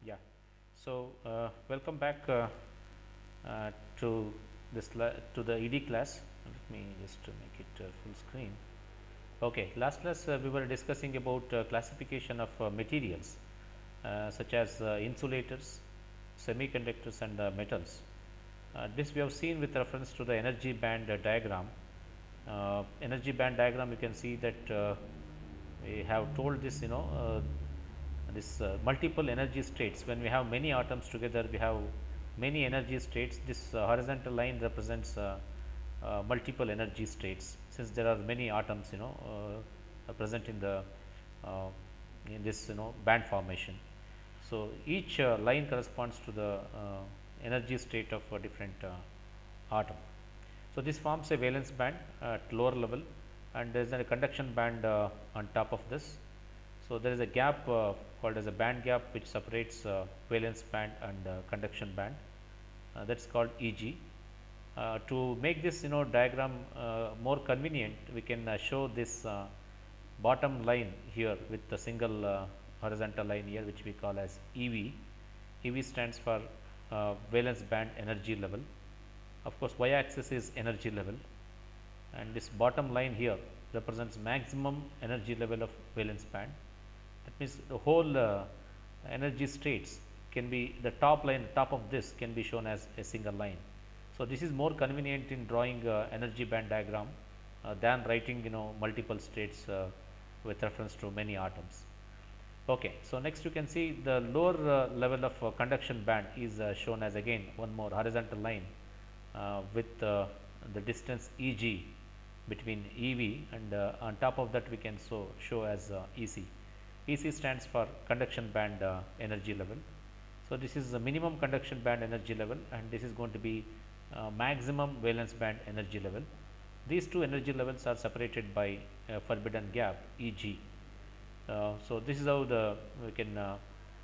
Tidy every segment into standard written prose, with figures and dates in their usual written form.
Yeah. So welcome back to to the ED class. Let me just make it full screen. Okay. Last class we were discussing about classification of materials such as insulators, semiconductors, and metals. This we have seen with reference to the energy band diagram. Energy band diagram. You can see that we have told this. This multiple energy states. When we have many atoms together, we have many energy states. This horizontal line represents multiple energy states, since there are many atoms present uh, in this band formation. So each line corresponds to the energy state of a different atom. So this forms a valence band at lower level, and there is a conduction band on top of this. So there is a gap called as a band gap, which separates valence band and conduction band. That's called EG. To make this diagram more convenient, we can show this bottom line here with a single horizontal line here, which we call as EV. EV stands for valence band energy level. Of course, y axis is energy level, and this bottom line here represents maximum energy level of valence band. That means the whole energy states can be, the top line, top of this can be shown as a single line. So this is more convenient in drawing energy band diagram than writing multiple states with reference to many atoms. Okay, so next you can see the lower level of conduction band is shown as again one more horizontal line with the distance Eg between EV, and on top of that we can show as EC. EC stands for conduction band energy level. So this is the minimum conduction band energy level, and this is going to be maximum valence band energy level. These two energy levels are separated by a forbidden gap Eg. So this is how we can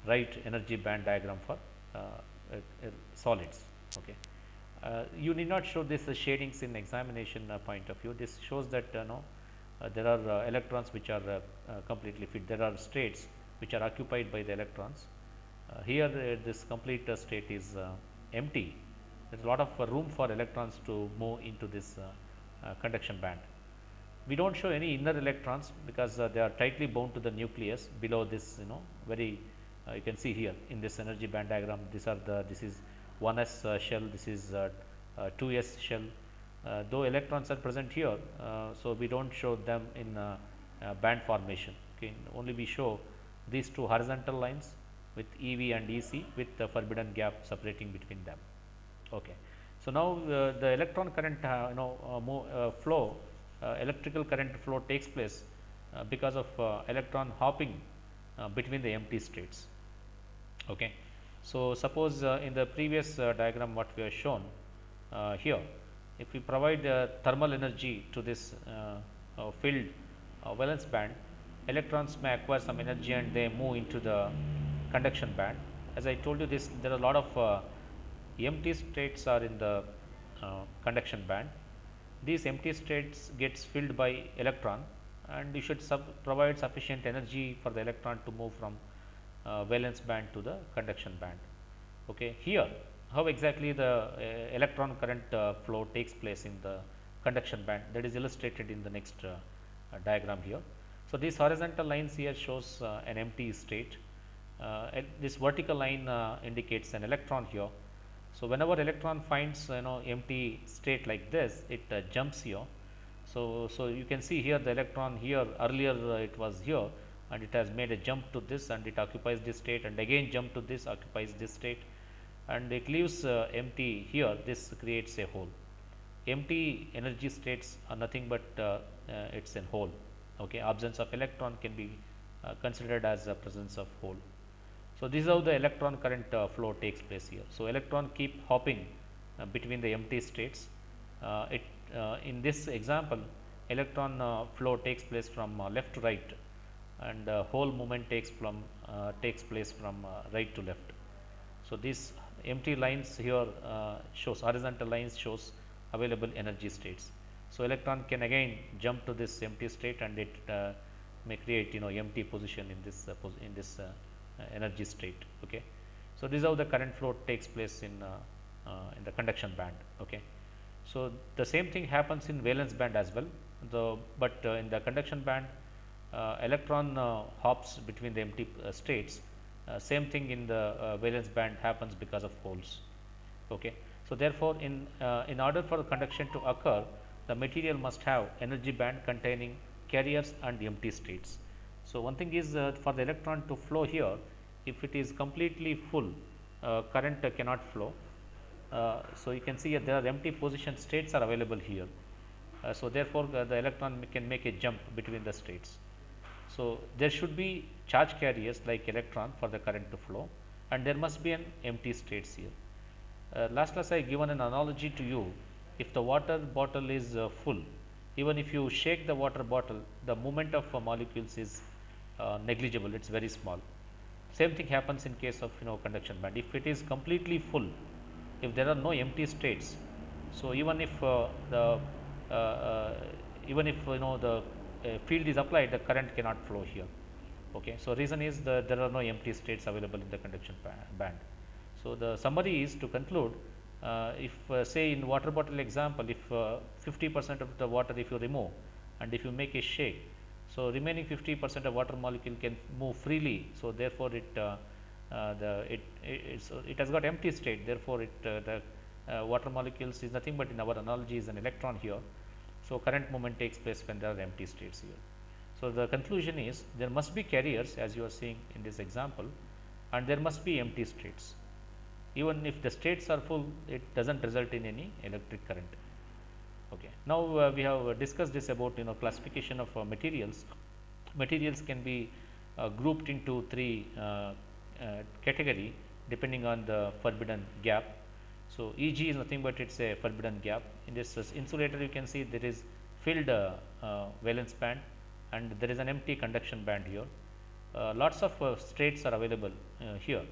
write energy band diagram for solids. Okay. You need not show this shadings in examination point of view. This shows that no, there are electrons which are completely fit. There are states which are occupied by the electrons. Here this complete state is empty. There is a lot of room for electrons to move into this conduction band. We don't show any inner electrons because they are tightly bound to the nucleus below this, very you can see here in this energy band diagram. This is 1s shell, this is 2s shell. Though electrons are present here, so we don't show them in band formation. Okay, only we show these two horizontal lines with EV and EC with the forbidden gap separating between them. Okay. So now the electron current flow, electrical current flow takes place because of electron hopping between the empty states. Okay. So suppose in the previous diagram what we have shown here, if we provide thermal energy to this filled valence band, electrons may acquire some energy and they move into the conduction band. As I told you, this there are a lot of empty states are in the conduction band. These empty states gets filled by electron, and you should provide sufficient energy for the electron to move from valence band to the conduction band. Okay, here how exactly the electron current flow takes place in the conduction band, that is illustrated in the next diagram here. So these horizontal lines here shows an empty state. This vertical line indicates an electron here. So whenever electron finds empty state like this, it jumps here. So you can see here the electron here earlier it was here, and it has made a jump to this, and it occupies this state, and again jump to this, occupies this state, and it leaves empty here. This creates a hole. Empty energy states are nothing but it's a hole. Okay, absence of electron can be considered as a presence of hole. So this is how the electron current flow takes place here. So electron keep hopping between the empty states. In this example, electron flow takes place from left to right, and whole movement takes place from right to left. So these empty lines here shows horizontal lines shows available energy states. So electron can again jump to this empty state, and it may create empty position in this energy state. Okay. So, this is how the current flow takes place in the conduction band. Okay. So, the same thing happens in valence band as well, but in the conduction band electron hops between the empty states. Same thing in the valence band happens because of holes. Okay. So, therefore, in order for the conduction to occur, the material must have energy band containing carriers and empty states. So, one thing is for the electron to flow here, if it is completely full, current cannot flow. So, you can see there are empty position states are available here. So, therefore, the electron can make a jump between the states. So, there should be charge carriers like electron for the current to flow, and there must be an empty states here. Last class I given an analogy to you. If the water bottle is full, even if you shake the water bottle, the movement of molecules is negligible, it is very small. Same thing happens in case of conduction band. If it is completely full, if there are no empty states, so even if the even if the field is applied, the current cannot flow here. Okay. So, reason is there are no empty states available in the conduction band. So, the summary is to conclude, if say in water bottle example, if 50% of the water if you remove and if you make a shake, so remaining 50% of water molecule can move freely. So, therefore, it has got empty state, therefore, the water molecules is nothing but in our analogy is an electron here. So, current movement takes place when there are empty states here. So, the conclusion is there must be carriers as you are seeing in this example, and there must be empty states. Even if the states are full, it does not result in any electric current. Okay. Now, we have discussed this about classification of materials. Materials can be grouped into three category depending on the forbidden gap. So, Eg is nothing but it is a forbidden gap. In this insulator you can see there is filled valence band and there is an empty conduction band here. Lots of states are available here.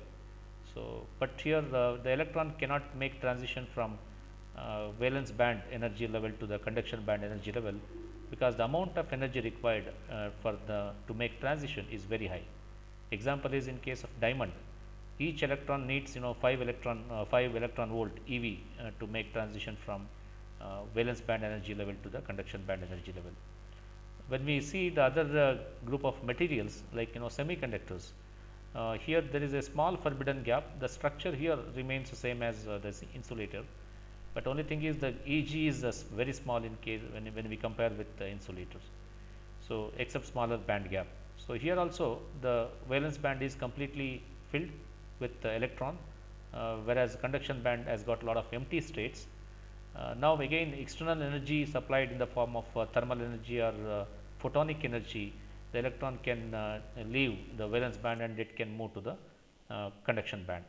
So, but here the electron cannot make transition from valence band energy level to the conduction band energy level, because the amount of energy required to make transition is very high. Example is in case of diamond, each electron needs 5 electron volt EV to make transition from valence band energy level to the conduction band energy level. When we see the other group of materials like semiconductors, here there is a small forbidden gap. The structure here remains the same as the insulator, but only thing is the Eg is very small in case when we compare with the insulators. So, except smaller band gap. So, here also the valence band is completely filled with the electron, whereas conduction band has got a lot of empty states. Now, again external energy supplied in the form of thermal energy or photonic energy, the electron can leave the valence band and it can move to the conduction band.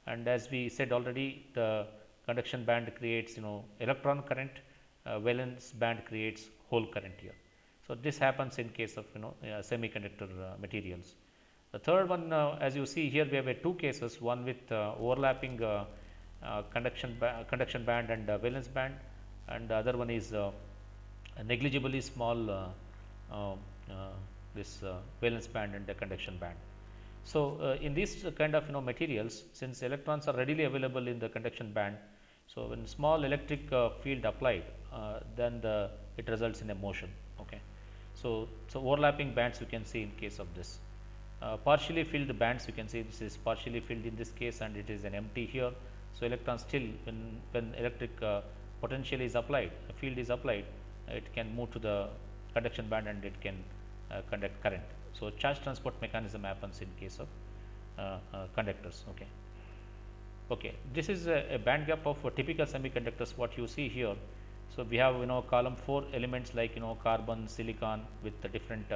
And as we said already, the conduction band creates electron current, valence band creates hole current here. So, this happens in case of semiconductor materials. The third one, as you see here, we have two cases, one with overlapping conduction band and valence band, and the other one is negligibly small this valence band and the conduction band. So, in these kind of materials, since electrons are readily available in the conduction band, so when small electric field applied, then it results in a motion. Okay. So, overlapping bands you can see in case of this. Partially filled bands you can see this is partially filled in this case and it is an empty here. So, electron still when electric potential is applied, a field is applied, it can move to the conduction band and it can conduct current. So, charge transport mechanism happens in case of conductors. Okay. Okay. This is a band gap of typical semiconductors what you see here. So, we have column 4 elements like carbon, silicon with the different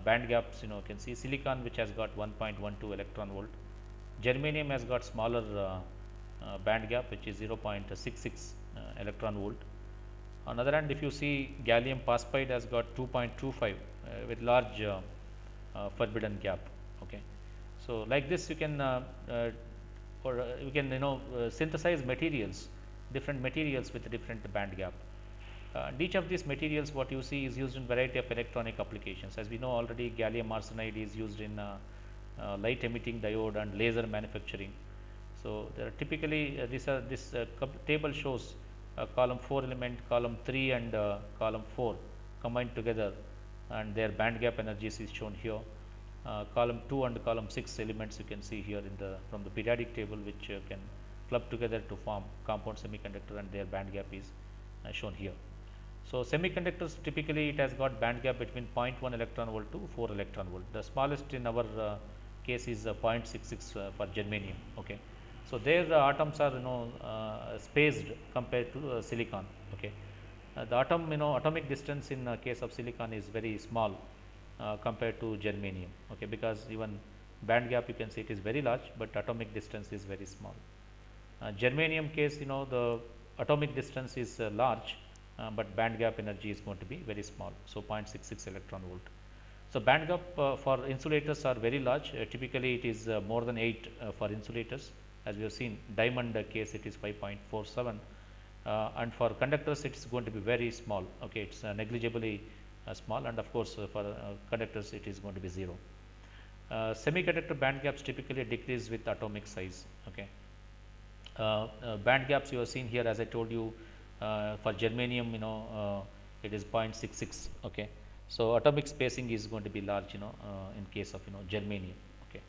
band gaps. You can see silicon which has got 1.12 electron volt, germanium has got smaller band gap which is 0.66 electron volt. On the other hand, if you see gallium phosphide has got 2.25 with large forbidden gap. Okay. So, like this you can you can synthesize materials, different materials with different band gap. And each of these materials what you see is used in variety of electronic applications. As we know already, gallium arsenide is used in light emitting diode and laser manufacturing. So, there are typically this table shows column 4 element, column 3 and column 4 combined together, and their band gap energies is shown here. Column 2 and column 6 elements you can see here in the from the periodic table, which can club together to form compound semiconductor, and their band gap is shown here. So, semiconductors typically it has got band gap between 0.1 electron volt to 4 electron volt. The smallest in our case is 0.66 for germanium. Okay. So, their atoms are spaced compared to silicon. Okay. The atom atomic distance in case of silicon is very small compared to germanium. Okay, because even band gap you can see it is very large, but atomic distance is very small. Germanium case the atomic distance is large, but band gap energy is going to be very small. So, 0.66 electron volt. So, band gap for insulators are very large, typically it is more than 8 for insulators, as we have seen diamond case it is 5.47, and for conductors it is going to be very small. Okay, it is negligibly small, and of course, for conductors it is going to be 0. Semiconductor band gaps typically decrease with atomic size. Okay. Band gaps you have seen here, as I told you, for germanium it is 0.66. Okay. So, atomic spacing is going to be large in case of germanium. Okay.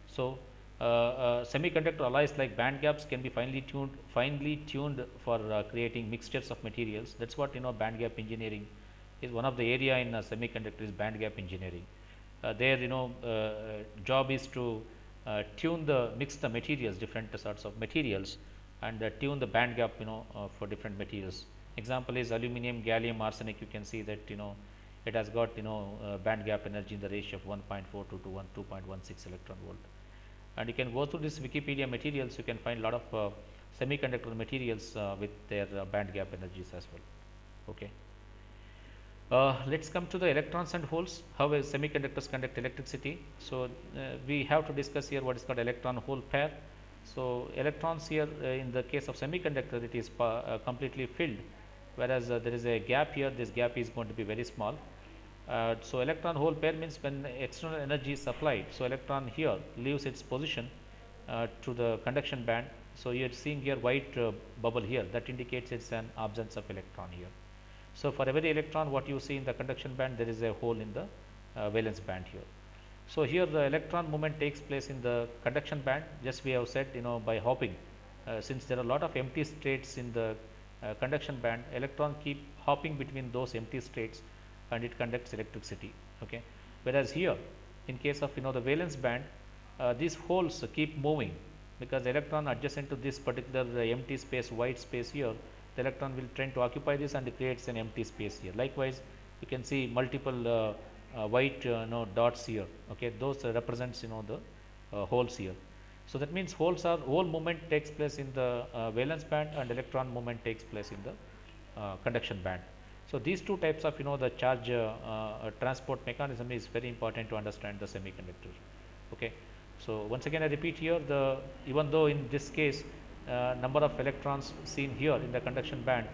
So, semiconductor alloys like band gaps can be finely tuned for creating mixtures of materials. That is what band gap engineering is. One of the area in semiconductor is band gap engineering. Their job is to mix the materials, different sorts of materials, and tune the band gap for different materials. Example is aluminum, gallium, arsenic. You can see that it has got band gap energy in the ratio of 1.42 to 2.16 electron volt. And you can go through this Wikipedia materials, you can find a lot of semiconductor materials with their band gap energies as well. Okay. Let us come to the electrons and holes, how semiconductors conduct electricity. So, we have to discuss here what is called electron hole pair. So, electrons here in the case of semiconductor it is completely filled, whereas there is a gap here, this gap is going to be very small. So, electron hole pair means when external energy is supplied. So, electron here leaves its position to the conduction band. So, you are seeing here white bubble here, that indicates it is an absence of electron here. So, for every electron what you see in the conduction band, there is a hole in the valence band here. So, here the electron movement takes place in the conduction band, just we have said by hopping. Since there are a lot of empty states in the conduction band, electron keep hopping between those empty states and it conducts electricity. Okay. Whereas here in case of the valence band, these holes keep moving, because electron adjacent to this particular empty space, white space here, the electron will tend to occupy this and it creates an empty space here. Likewise, you can see multiple white dots here. Okay, those represents the holes here. So, that means hole movement takes place in the valence band and electron movement takes place in the conduction band. So, these two types of the charge transport mechanism is very important to understand the semiconductor. Okay. So, once again I repeat here, even though in this case number of electrons seen here in the conduction band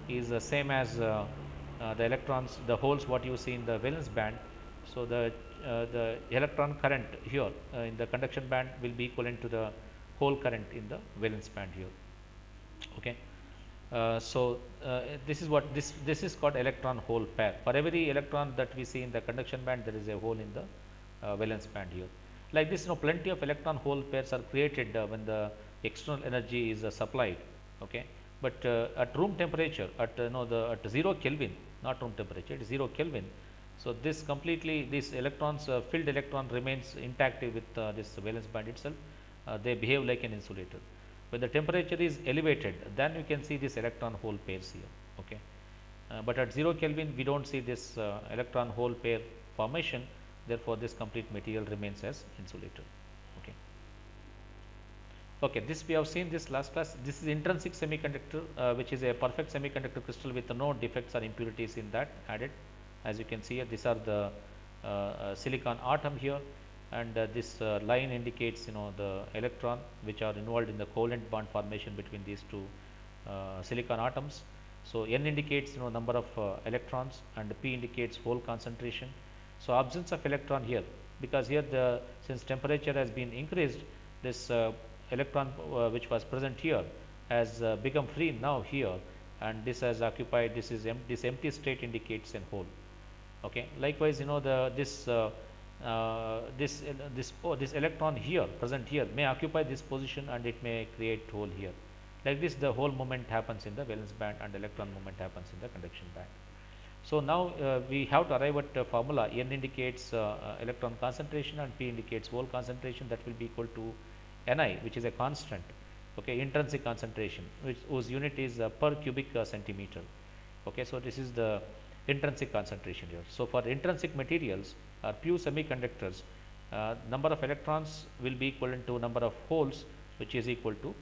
is the same as the electrons, the holes what you see in the valence band. So, the electron current here in the conduction band will be equivalent to the hole current in the valence band here. Okay. This is what this is called electron hole pair. For every electron that we see in the conduction band, there is a hole in the valence band here. Like this, plenty of electron hole pairs are created when the external energy is supplied. Okay. But at room temperature, at 0 Kelvin, not room temperature, it is 0 Kelvin. So, this electrons filled electron remains intact with this valence band itself. They behave like an insulator. When the temperature is elevated, then you can see this electron hole pairs here. Okay. But at 0 Kelvin we do not see this electron hole pair formation, therefore, this complete material remains as insulator. Okay. Okay, this we have seen this last class. This is intrinsic semiconductor, which is a perfect semiconductor crystal with no defects or impurities in that added. As you can see here, these are the silicon atom here, and this line indicates the electron which are involved in the covalent bond formation between these two silicon atoms. So, N indicates number of electrons and P indicates hole concentration. So, absence of electron here because here since temperature has been increased, this electron which was present here has become free now here, and this has occupied, this empty state indicates a hole. Okay. Likewise, this electron here present here may occupy this position and it may create hole here. Like this, the whole movement happens in the valence band and electron movement happens in the conduction band. So now we have to arrive at a formula. N indicates electron concentration and P indicates hole concentration. That will be equal to Ni, which is a constant, okay, intrinsic concentration, whose unit is per cubic centimeter. Okay, so this is the intrinsic concentration here. So for intrinsic materials or pure semiconductors, number of electrons will be equivalent to number of holes, which is equal to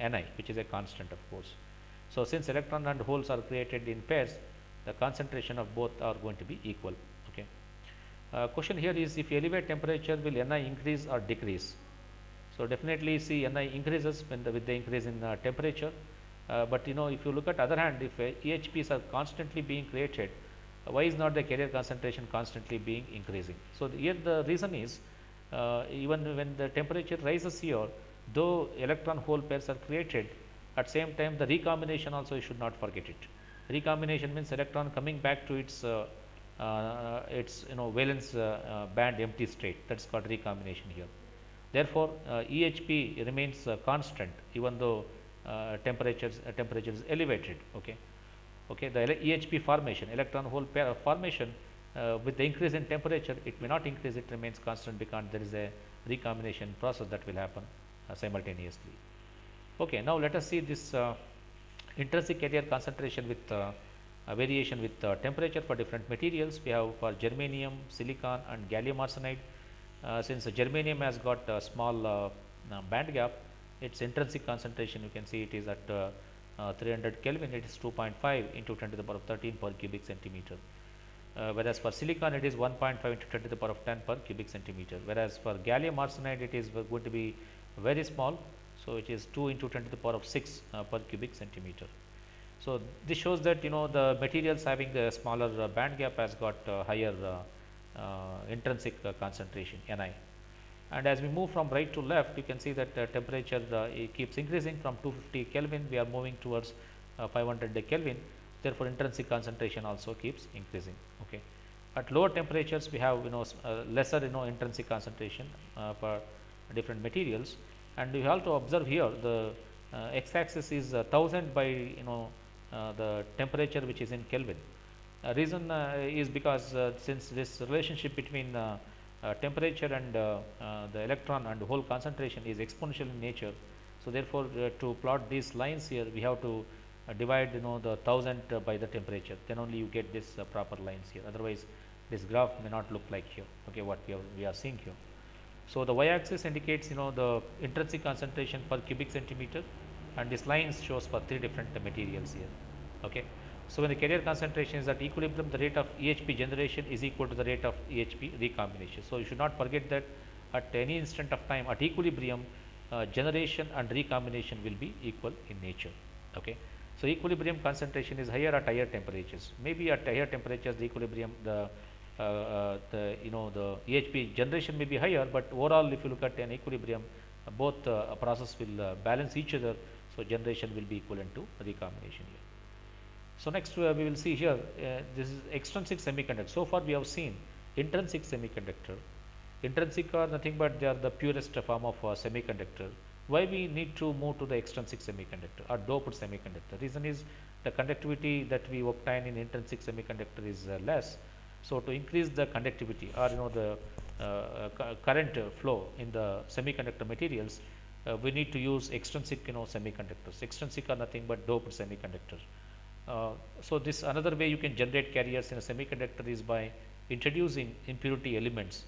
Ni, which is a constant, of course. So since electron and holes are created in pairs, the concentration of both are going to be equal. Okay. Question here is, if you elevate temperature, will Ni increase or decrease? So definitely see Ni increases with the increase in temperature. But if you look at other hand, if EHPs are constantly being created, why is not the carrier concentration constantly being increasing? So here the reason is, even when the temperature rises here, though electron hole pairs are created, at same time the recombination also you should not forget it. Recombination means electron coming back to its valence band empty state. That's called recombination here. Therefore, EHP remains constant even though temperature is elevated. Okay. The EHP formation, electron hole pair formation, with the increase in temperature, it may not increase, it remains constant because there is a recombination process that will happen simultaneously. Okay, now let us see this intrinsic carrier concentration with variation with temperature for different materials. We have for germanium, silicon and gallium arsenide. Since germanium has got a small band gap, its intrinsic concentration, you can see it is at 300 Kelvin, it is 2.5 into 10 to the power of 13 per cubic centimeter. Whereas for silicon it is 1.5 into 10 to the power of 10 per cubic centimeter. Whereas for gallium arsenide it is going to be very small, so it is 2 into 10 to the power of 6 per cubic centimeter. So this shows that the materials having a smaller band gap has got higher intrinsic concentration Ni. And as we move from right to left, you can see that temperature it keeps increasing from 250 Kelvin. We are moving towards 500 Kelvin. Therefore, intrinsic concentration also keeps increasing. Okay. At lower temperatures, we have lesser intrinsic concentration for different materials. And we have to observe here the x-axis is 1000 by the temperature which is in Kelvin. Reason is because since this relationship between temperature and the electron and hole concentration is exponential in nature. So therefore, to plot these lines here, we have to divide the 1000 by the temperature. Then only you get this proper lines here. Otherwise, this graph may not look like here. Okay, what we are seeing here. So the y-axis indicates the intrinsic concentration per cubic centimeter, and this line shows for 3 different materials here. Okay. So when the carrier concentration is at equilibrium, the rate of EHP generation is equal to the rate of EHP recombination. So you should not forget that at any instant of time at equilibrium, generation and recombination will be equal in nature. Okay. So equilibrium concentration is higher at higher temperatures. Maybe at higher temperatures the equilibrium the EHP generation may be higher, but overall if you look at an equilibrium, both process will balance each other. So generation will be equivalent to recombination here. So next we will see here, this is extrinsic semiconductor. So far we have seen intrinsic semiconductor. Intrinsic are nothing but they are the purest form of semiconductor. Why we need to move to the extrinsic semiconductor or doped semiconductor? Reason is the conductivity that we obtain in intrinsic semiconductor is less. So to increase the conductivity or the current flow in the semiconductor materials, we need to use extrinsic semiconductors. Extrinsic are nothing but doped semiconductors. So this another way you can generate carriers in a semiconductor is by introducing impurity elements.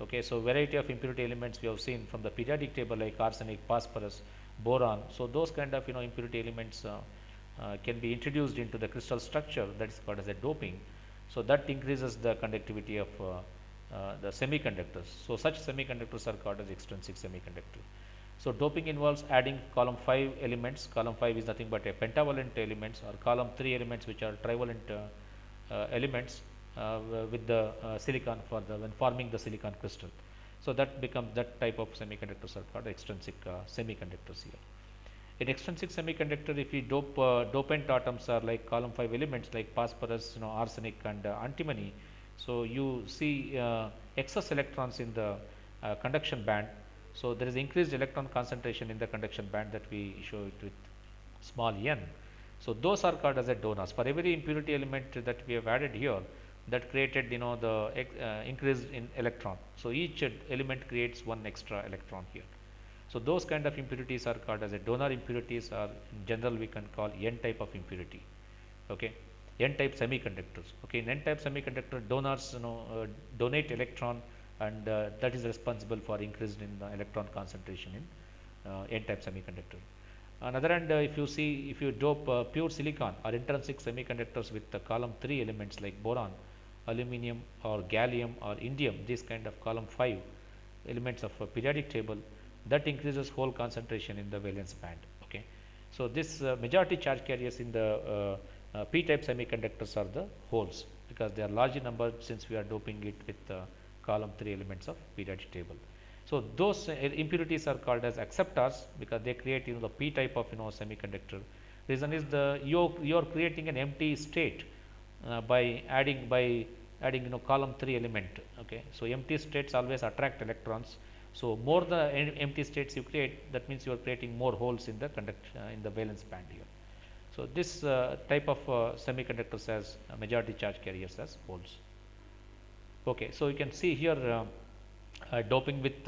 Okay, so variety of impurity elements we have seen from the periodic table like arsenic, phosphorus, boron. So those kind of impurity elements can be introduced into the crystal structure, that is called as a doping. So that increases the conductivity of the semiconductors. So such semiconductors are called as extrinsic semiconductor. So doping involves adding column 5 elements. Column 5 is nothing but a pentavalent elements, or column 3 elements which are trivalent elements with the silicon when forming the silicon crystal. So that becomes, that type of semiconductors are called extrinsic semiconductors here. In extrinsic semiconductor, if we dopant atoms are like column 5 elements like phosphorus, arsenic and antimony. So you see excess electrons in the conduction band. So there is increased electron concentration in the conduction band that we show it with small n. So those are called as a donors. For every impurity element that we have added here, that created the increase in electron. So each element creates one extra electron here. So those kind of impurities are called as a donor impurities, or in general we can call n type of impurity. Okay, n type semiconductors. Okay, in n type semiconductor, donors donate electron, and that is responsible for increase in electron concentration in n type semiconductor. On the other hand, if you dope pure silicon or intrinsic semiconductors with the column 3 elements like boron, aluminum or gallium or indium, these kind of column 5 elements of a periodic table, that increases hole concentration in the valence band. Okay, so this majority charge carriers in the p-type semiconductors are the holes, because they are large in number, since we are doping it with column 3 elements of periodic table. So those impurities are called as acceptors, because they create the p type of semiconductor. Reason is you are creating an empty state by adding column 3 element. Okay, so empty states always attract electrons. So more the empty states you create, that means you are creating more holes in the in the valence band here. So this type of semiconductors has majority charge carriers as holes. Okay, so you can see here doping with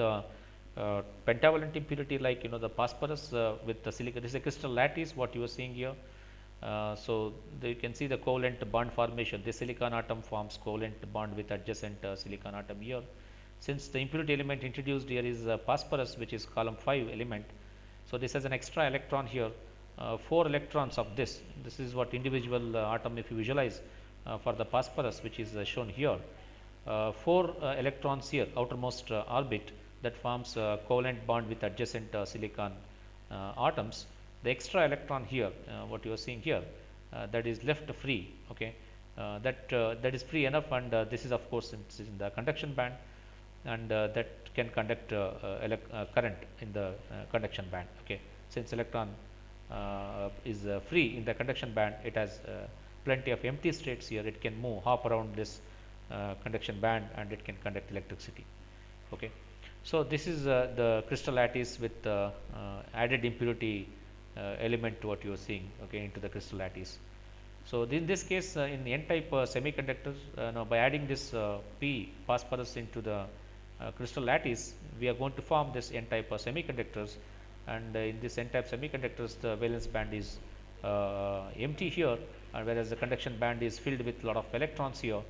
pentavalent impurity, like the phosphorus with the silicon. This is a crystal lattice what you are seeing here. So you can see the covalent bond formation. This silicon atom forms covalent bond with adjacent silicon atom here. Since the impurity element introduced here is phosphorus, which is column 5 element, so this has an extra electron here, 4 electrons of this. This is what individual atom, if you visualize for the phosphorus, which is shown here. 4 electrons here, outermost orbit, that forms covalent bond with adjacent silicon atoms. The extra electron here, what you are seeing here, that is left free. Okay, that is free enough, and this is of course in the conduction band, and that can conduct current in the conduction band. Okay, since electron is free in the conduction band, it has plenty of empty states here. It can hop around this conduction band, and it can conduct electricity. Okay, so this is the crystal lattice with added impurity element to what you are seeing, okay, into the crystal lattice. So in this case, in n-type semiconductors, now by adding this p phosphorus into the crystal lattice, we are going to form this n-type semiconductors, and in this n-type semiconductors, the valence band is empty here, whereas the conduction band is filled with a lot of electrons here.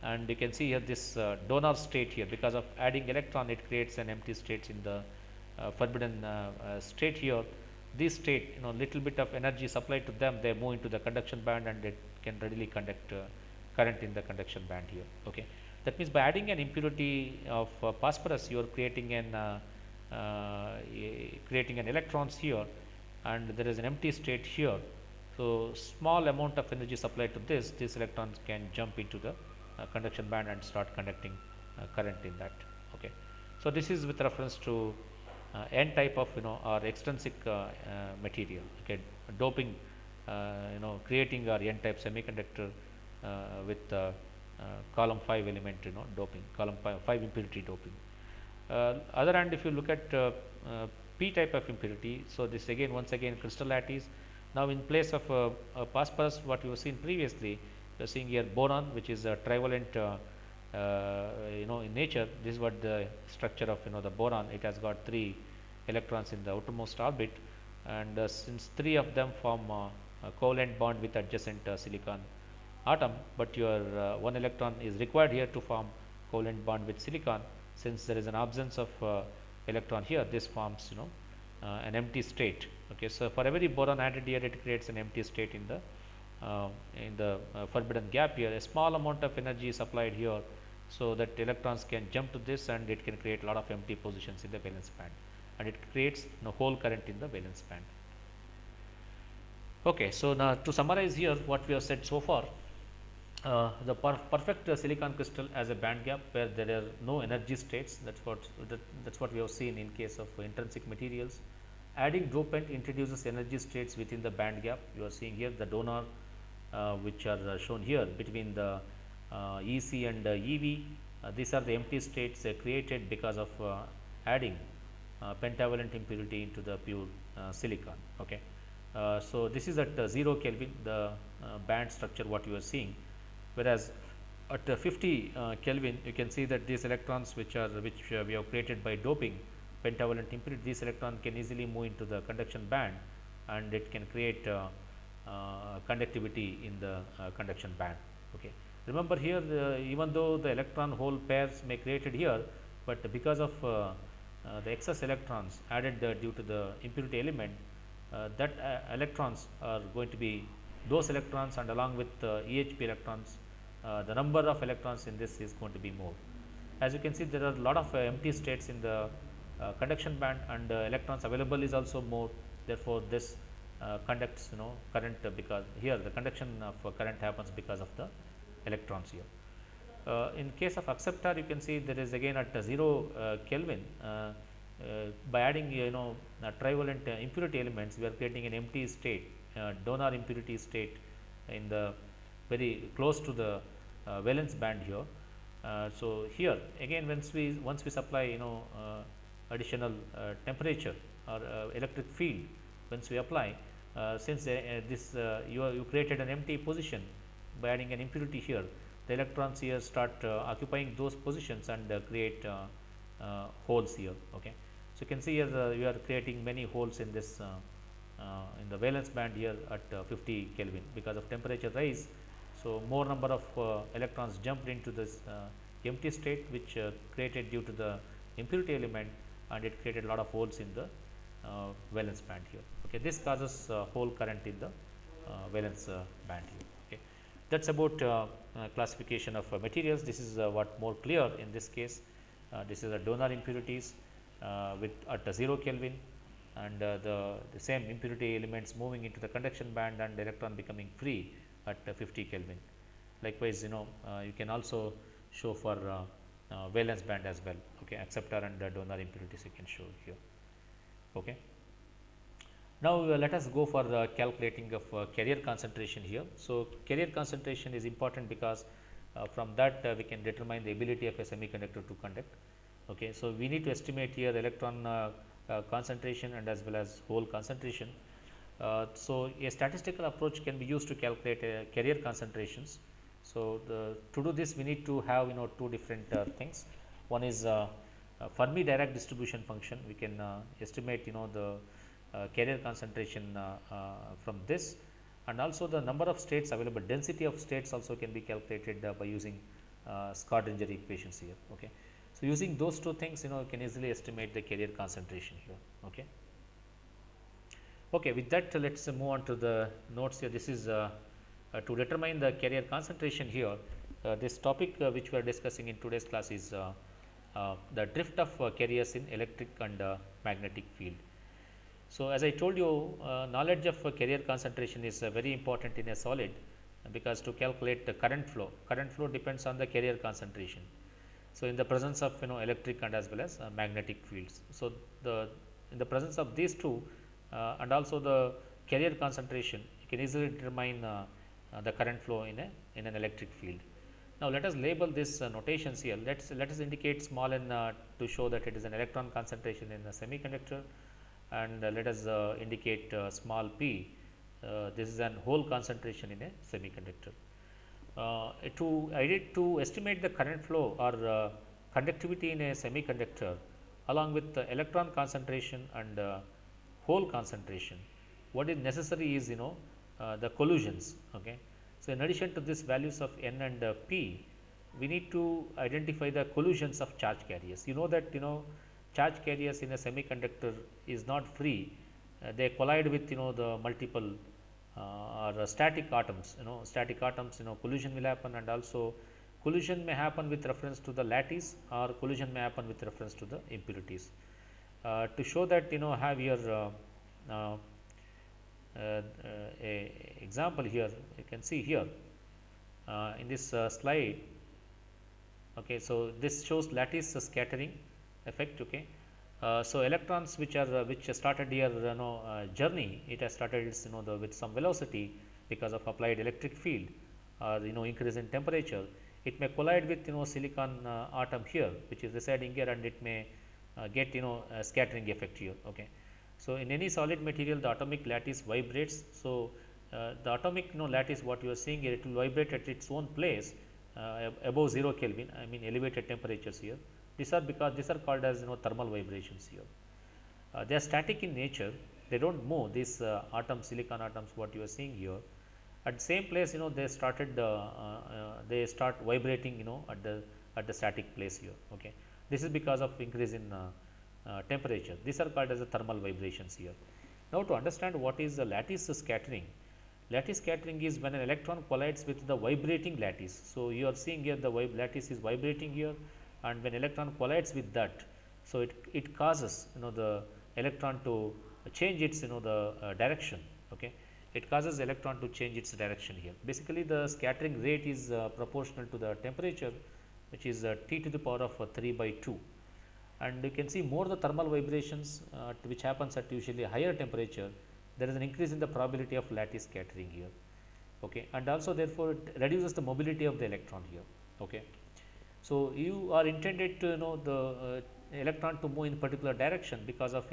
And you can see here this donor state here, because of adding electron, it creates an empty state in the forbidden state here. This state, little bit of energy supplied to them, they move into the conduction band, and it can readily conduct current in the conduction band here. Okay, that means by adding an impurity of phosphorus, you are creating an electrons here, and there is an empty state here. So small amount of energy supplied to these electrons can jump into the conduction band and start conducting current in that. Okay, so this is with reference to n type of or extrinsic material. Okay, doping, creating our n type semiconductor with column 5 element doping, column 5 impurity doping. Other hand, if you look at p type of impurity, so this once again crystal lattice. Now in place of phosphorus, what you have seen previously, you are seeing here boron, which is a trivalent in nature. This is what the structure of the boron. It has got 3 electrons in the outermost orbit, and since 3 of them form a covalent bond with adjacent silicon atom, but your 1 electron is required here to form covalent bond with silicon. Since there is an absence of electron here, this forms an empty state. Okay, so for every boron added here, it creates an empty state in the forbidden gap here. A small amount of energy is applied here, so that electrons can jump to this, and it can create a lot of empty positions in the valence band, and it creates whole current in the valence band. Okay, so now to summarize here what we have said so far, The perfect silicon crystal as a band gap where there are no energy states. That's what we have seen in case of intrinsic materials. Adding dopant introduces energy states within the band gap. You are seeing here the donor which are shown here between the EC and EV. These are the empty states created because of adding pentavalent impurity into the pure silicon. Okay. So, this is at 0 Kelvin the band structure what you are seeing, whereas at 50 Kelvin you can see that these electrons which we have created by doping pentavalent impurity, these electrons can easily move into the conduction band and it can create conductivity in the conduction band. Okay. Remember here even though the electron hole pairs may created here, but because of the excess electrons added due to the impurity element, that electrons are going to be those electrons, and along with EHP electrons, the number of electrons in this is going to be more. As you can see, there are a lot of empty states in the conduction band, and electrons available is also more. Therefore, this conducts current, because here the conduction of current happens because of the electrons here. In case of acceptor, you can see there is again at 0 Kelvin. By adding trivalent impurity elements, we are creating an empty state, donor impurity state in the very close to the valence band here. So, here again once we supply additional temperature or electric field, once we apply, since this you created an empty position by adding an impurity here, the electrons here start occupying those positions and create holes here. Okay. So, you can see here we are creating many holes in this in the valence band here at 50 Kelvin because of temperature rise. So, more number of electrons jumped into this empty state which created due to the impurity element, and it created a lot of holes in the valence band here. Okay. This causes hole current in the valence band here. Okay. That is about classification of materials. This is what more clear in this case. This is a donor impurities with at 0 Kelvin, and the same impurity elements moving into the conduction band and electron becoming free at 50 Kelvin. Likewise, you can also show for valence band as well. Okay, acceptor and donor impurities you can show here. Okay. Now, let us go for calculating of carrier concentration here. So, carrier concentration is important because from that we can determine the ability of a semiconductor to conduct. Okay. So, we need to estimate here electron concentration and as well as hole concentration. So, a statistical approach can be used to calculate carrier concentrations. So, to do this we need to have two different things. One is Fermi Dirac distribution function. We can estimate the carrier concentration from this, and also the number of states available, density of states also can be calculated by using Schrodinger equations here. Okay. So, using those two things you can easily estimate the carrier concentration here. Okay. Okay, with that let us move on to the notes here. This is to determine the carrier concentration here. This topic which we are discussing in today's class is the drift of carriers in electric and magnetic field. So, as I told you, knowledge of carrier concentration is very important in a solid, because to calculate the current flow depends on the carrier concentration. So, in the presence of electric and as well as magnetic fields. So, in the presence of these two and also the carrier concentration, you can easily determine the current flow in an electric field. Now, let us label this notations here. Let us indicate small n to show that it is an electron concentration in a semiconductor, and let us indicate small p. This is an hole concentration in a semiconductor. To estimate the current flow or conductivity in a semiconductor along with the electron concentration and hole concentration, what is necessary is the collisions. Okay. So, in addition to this values of n and p, we need to identify the collisions of charge carriers. You know that charge carriers in a semiconductor is not free. They collide with the multiple or static atoms. Static atoms collision will happen, and also collision may happen with reference to the lattice, or collision may happen with reference to the impurities. To show that have here a example here, you can see here In this slide, okay, so this shows lattice scattering effect. Okay, so electrons which started here journey, it has started its with some velocity because of applied electric field or increase in temperature. It may collide with silicon atom here, which is residing here, and it may get a scattering effect here. Okay, so in any solid material, the atomic lattice vibrates. So the atomic lattice, what you are seeing here, it will vibrate at its own place above 0 Kelvin. I mean elevated temperatures here. These are because these are called as thermal vibrations here. They are static in nature. They don't move. These atoms, silicon atoms, what you are seeing here, at the same place, they started they start vibrating, at the static place here. Okay, this is because of increase in temperature. These are called as the thermal vibrations here. Now, to understand what is the lattice scattering. Lattice scattering is when an electron collides with the vibrating lattice. So, you are seeing here the lattice is vibrating here, and when electron collides with that, so it causes the electron to change its the direction. Okay, it causes electron to change its direction here. Basically, the scattering rate is proportional to the temperature, which is T to the power of 3 by 2. And you can see more the thermal vibrations which happens at usually higher temperature, there is an increase in the probability of lattice scattering here. Okay, and also therefore it reduces the mobility of the electron here. Okay, so you are intended to the electron to move in particular direction because of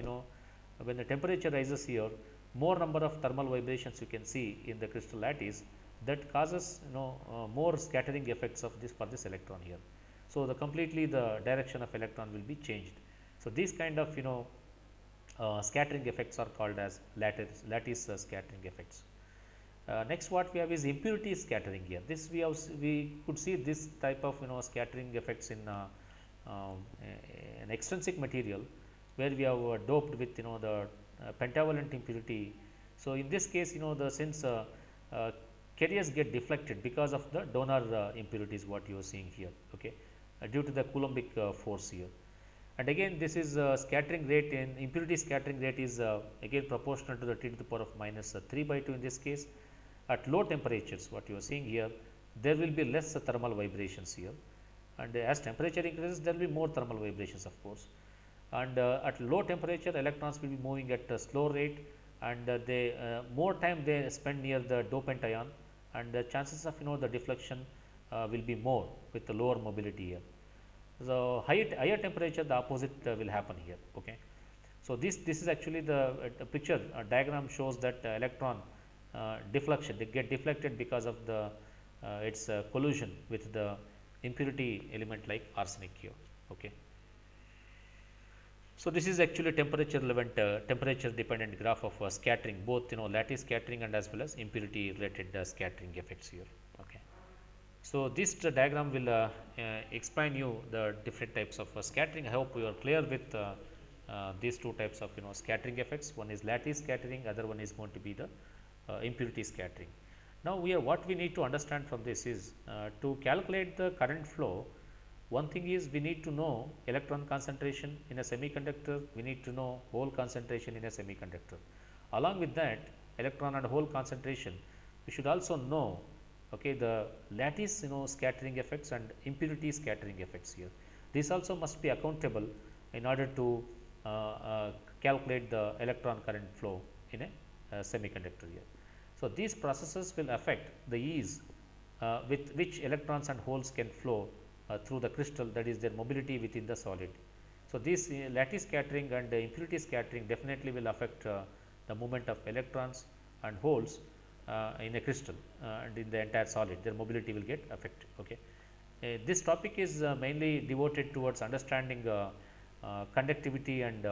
when the temperature rises here, more number of thermal vibrations you can see in the crystal lattice, that causes more scattering effects of this for this electron here. So the completely the direction of electron will be changed. So these kind of scattering effects are called as lattice scattering effects. Next, what we have is impurity scattering here. This we could see this type of scattering effects in an extrinsic material where we have doped with the pentavalent impurity. So in this case, the since carriers get deflected because of the donor impurities, what you are seeing here. Okay, due to the Coulombic force here. And again, this is scattering rate in impurity scattering rate is again proportional to the T to the power of minus 3 by 2 in this case. At low temperatures, what you are seeing here, there will be less thermal vibrations here, and as temperature increases, there will be more thermal vibrations, of course. And at low temperature, electrons will be moving at a slow rate, and they more time they spend near the dopant ion, and the chances of the deflection will be more with the lower mobility here. So higher temperature, the opposite will happen here. Okay, so this is actually the picture diagram shows that electron deflection, they get deflected because of the its collision with the impurity element like arsenic here. Okay. So this is actually temperature relevant temperature dependent graph of scattering, both lattice scattering and as well as impurity related scattering effects here. Okay. So this diagram will explain you the different types of scattering. I hope you are clear with these two types of scattering effects. One is lattice scattering, other one is going to be the impurity scattering. Now, what we need to understand from this is to calculate the current flow. One thing is we need to know electron concentration in a semiconductor, we need to know hole concentration in a semiconductor. Along with that electron and hole concentration, we should also know the lattice scattering effects and impurity scattering effects here. This also must be accountable in order to calculate the electron current flow in a semiconductor here. So these processes will affect the ease with which electrons and holes can flow through the crystal, that is their mobility within the solid. So this lattice scattering and impurity scattering definitely will affect the movement of electrons and holes in a crystal and in the entire solid, their mobility will get affected. Okay. This topic is mainly devoted towards understanding conductivity and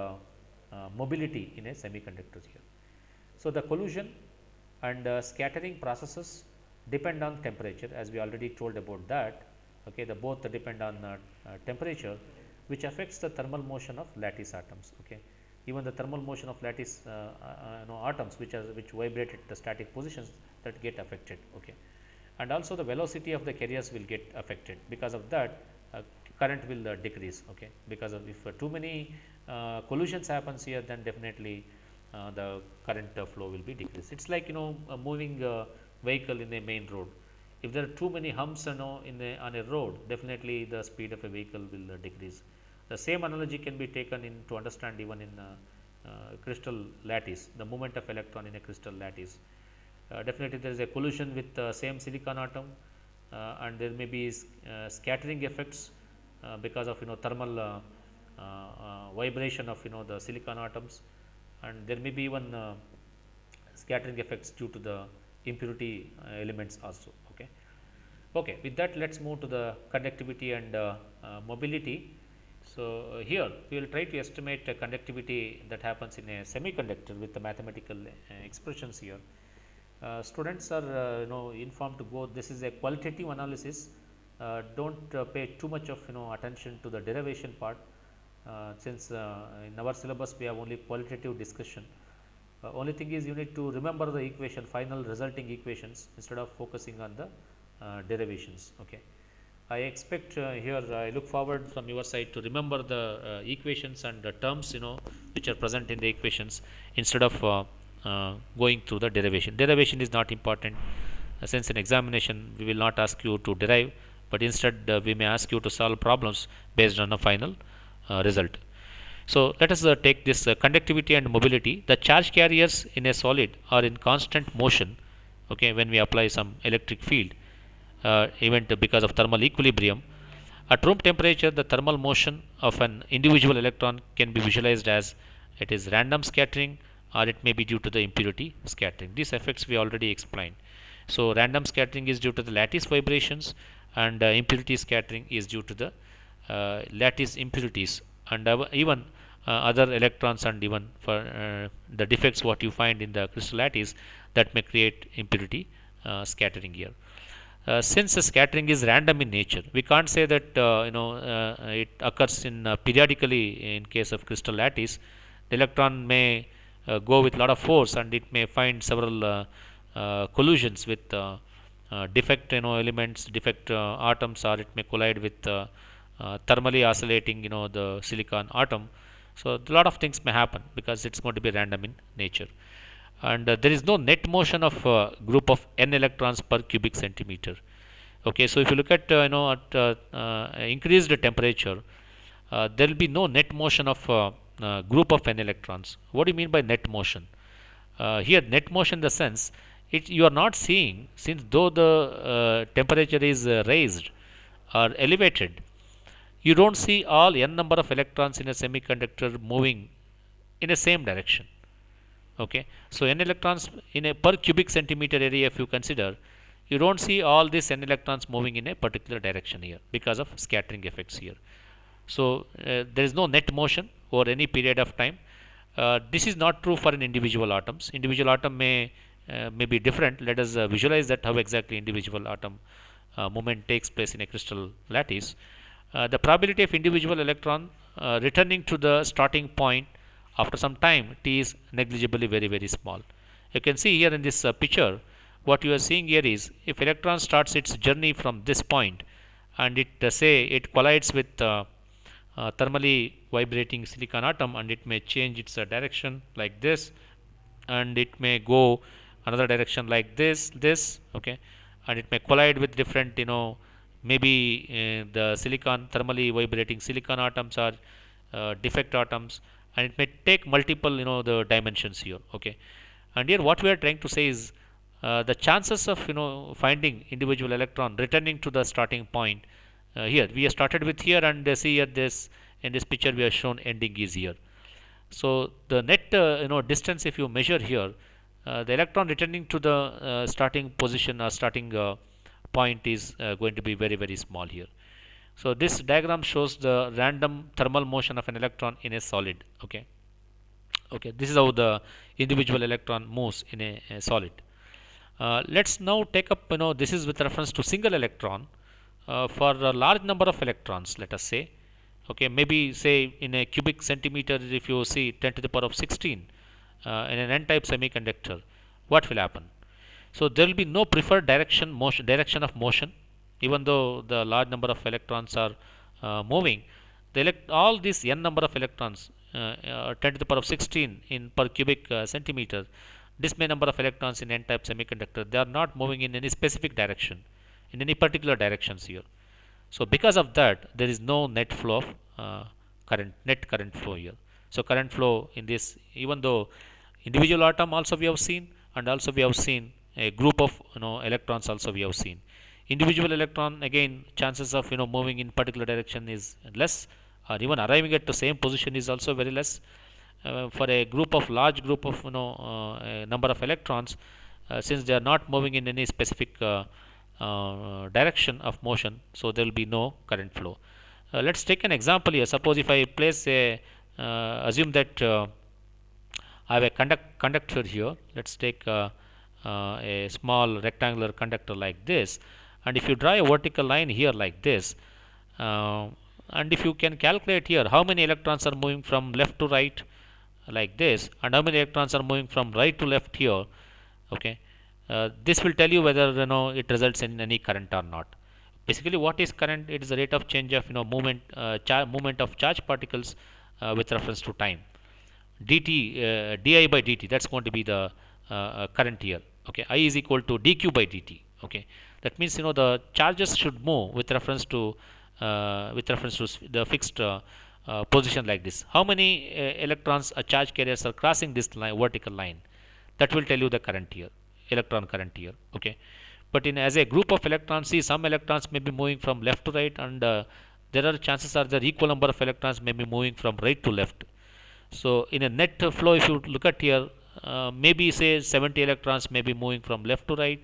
mobility in a semiconductor here. So the collision and scattering processes depend on temperature, as we already told about that. Okay, the both depend on temperature, which affects the thermal motion of lattice atoms. Okay, even the thermal motion of lattice atoms which vibrate at the static positions, that get affected. Okay, and also the velocity of the carriers will get affected. Because of that, current will decrease. Okay, because of if too many collisions happens here, then definitely the current flow will be decreased. It's like moving vehicle in a main road. If there are too many humps on a road, definitely the speed of a vehicle will decrease. The same analogy can be taken in to understand even in crystal lattice, the movement of electron in a crystal lattice. Definitely there is a collision with the same silicon atom, and there may be scattering effects because of thermal vibration of the silicon atoms, and there may be even scattering effects due to the impurity elements also. Okay, with that let us move to the conductivity and mobility. So, here we will try to estimate conductivity that happens in a semiconductor with the mathematical expressions here. Students are informed to go, this is a qualitative analysis, do not pay too much of attention to the derivation part, since in our syllabus we have only qualitative discussion. Only thing is you need to remember the equation, final resulting equations, instead of focusing on the derivations. Okay, I expect here I look forward from your side to remember the equations and the terms which are present in the equations, instead of going through the derivation. Derivation is not important, since in examination we will not ask you to derive, but instead we may ask you to solve problems based on a final result. So, let us take this conductivity and mobility. The charge carriers in a solid are in constant motion, okay, when we apply some electric field event because of thermal equilibrium. At room temperature, the thermal motion of an individual electron can be visualized as it is random scattering, or it may be due to the impurity scattering. These effects we already explained. So, random scattering is due to the lattice vibrations, and impurity scattering is due to the lattice impurities, and even other electrons, and even for the defects what you find in the crystal lattice, that may create impurity scattering here. Since the scattering is random in nature, we can't say that it occurs in periodically in case of crystal lattice. The electron may go with lot of force, and it may find several collisions with defect elements, defect atoms, or it may collide with thermally oscillating the silicon atom. So, a lot of things may happen because it's going to be random in nature, and there is no net motion of group of n electrons per cubic centimeter. Okay, so if you look at at increased temperature, there will be no net motion of group of n electrons. What do you mean by net motion? Here net motion in the sense, you are not seeing, since though the temperature is raised or elevated, you don't see all n number of electrons in a semiconductor moving in the same direction. Okay, so n electrons in a per cubic centimeter area, if you consider, you don't see all these n electrons moving in a particular direction here because of scattering effects here. So, there is no net motion over any period of time. This is not true for an individual atoms. Individual atom may be different. Let us visualize that how exactly individual atom movement takes place in a crystal lattice. The probability of individual electron returning to the starting point after some time t is negligibly very small. You can see here in this picture, what you are seeing here is, if electron starts its journey from this point, and it say it collides with thermally vibrating silicon atom, and it may change its direction like this, and it may go another direction like this, okay, and it may collide with different maybe the silicon thermally vibrating silicon atoms or defect atoms, and it may take multiple the dimensions here. Okay, and here what we are trying to say is, the chances of finding individual electron returning to the starting point, here we have started with here, and see here this in this picture we have shown ending is here. So, the net distance, if you measure here, the electron returning to the starting position or starting point is going to be very small here. So, this diagram shows the random thermal motion of an electron in a solid. Okay, this is how the individual electron moves in a solid. Let's now take up this is with reference to single electron. For a large number of electrons, let us say, okay, maybe say in a cubic centimeter, if you see 10 to the power of 16 in an n-type semiconductor, what will happen? So, there will be no preferred direction of motion, even though the large number of electrons are moving. All these n number of electrons, 10 to the power of 16 in per cubic centimeter, this may number of electrons in n-type semiconductor, they are not moving in any specific direction. in any particular directions here. So because of that, there is no net flow of net current flow here. So current flow in this, even though individual atom also we have seen, and also we have seen a group of electrons also we have seen. Individual electron, again, chances of moving in particular direction is less, or even arriving at the same position is also very less. For a large group of number of electrons, since they are not moving in any specific direction of motion, so there will be no current flow. Let's take an example here. Suppose if I place assume that I have a conductor here. Let's take a small rectangular conductor like this, and if you draw a vertical line here like this, and if you can calculate here how many electrons are moving from left to right like this, and how many electrons are moving from right to left here, okay, this will tell you whether it results in any current or not. Basically, what is current? It is the rate of change of movement of charge particles with reference to time. Di by dt, that's going to be the current here. Okay, I is equal to dq by dt. Okay, that means the charges should move with reference to the fixed position like this. How many electrons charge carriers are crossing this vertical line? That will tell you the current here, electron current here. Okay, but as a group of electrons, see, some electrons may be moving from left to right, and there are chances are there equal number of electrons may be moving from right to left. So in a net flow, if you look at here, maybe say 70 electrons may be moving from left to right,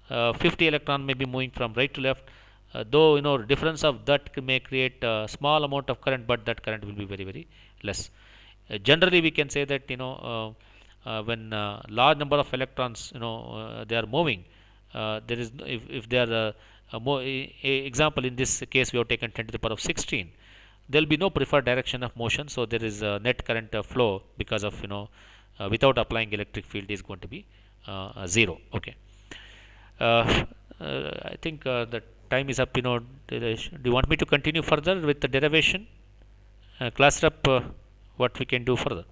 50 electron may be moving from right to left. Though difference of that may create a small amount of current, but that current will be very, very less. Generally, we can say that when large number of electrons they are moving, there is, if they are example, in this case we have taken 10 to the power of 16, there will be no preferred direction of motion, so there is a net current flow, because of without applying electric field is going to be 0. Okay, I think the time is up. Do you want me to continue further with the derivation? Class rep, what we can do further?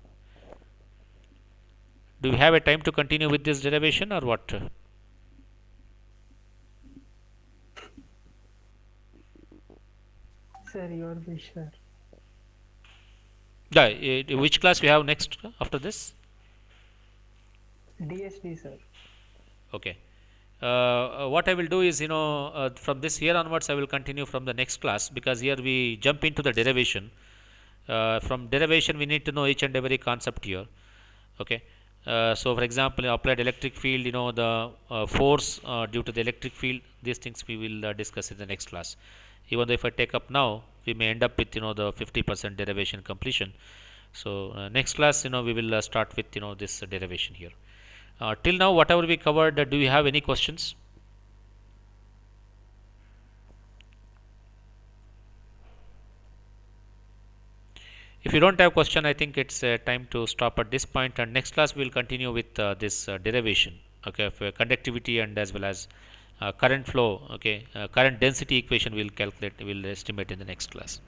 Do we have a time to continue with this derivation, or what? Sir, your wish, sir. Yeah, which class we have next after this? DSD, sir. Okay. What I will do is, from this year onwards, I will continue from the next class, because here we jump into the derivation. From derivation, we need to know each and every concept here. Okay. So, for example, applied electric field, the force due to the electric field, these things we will discuss in the next class. Even though if I take up now, we may end up with the 50% derivation completion. So, next class, we will start with this derivation here. Till now, whatever we covered, do you have any questions? If you don't have question, I think it's time to stop at this point, and next class we will continue with this derivation, okay, of conductivity, and as well as current flow, okay, current density equation we will calculate, we will estimate in the next class.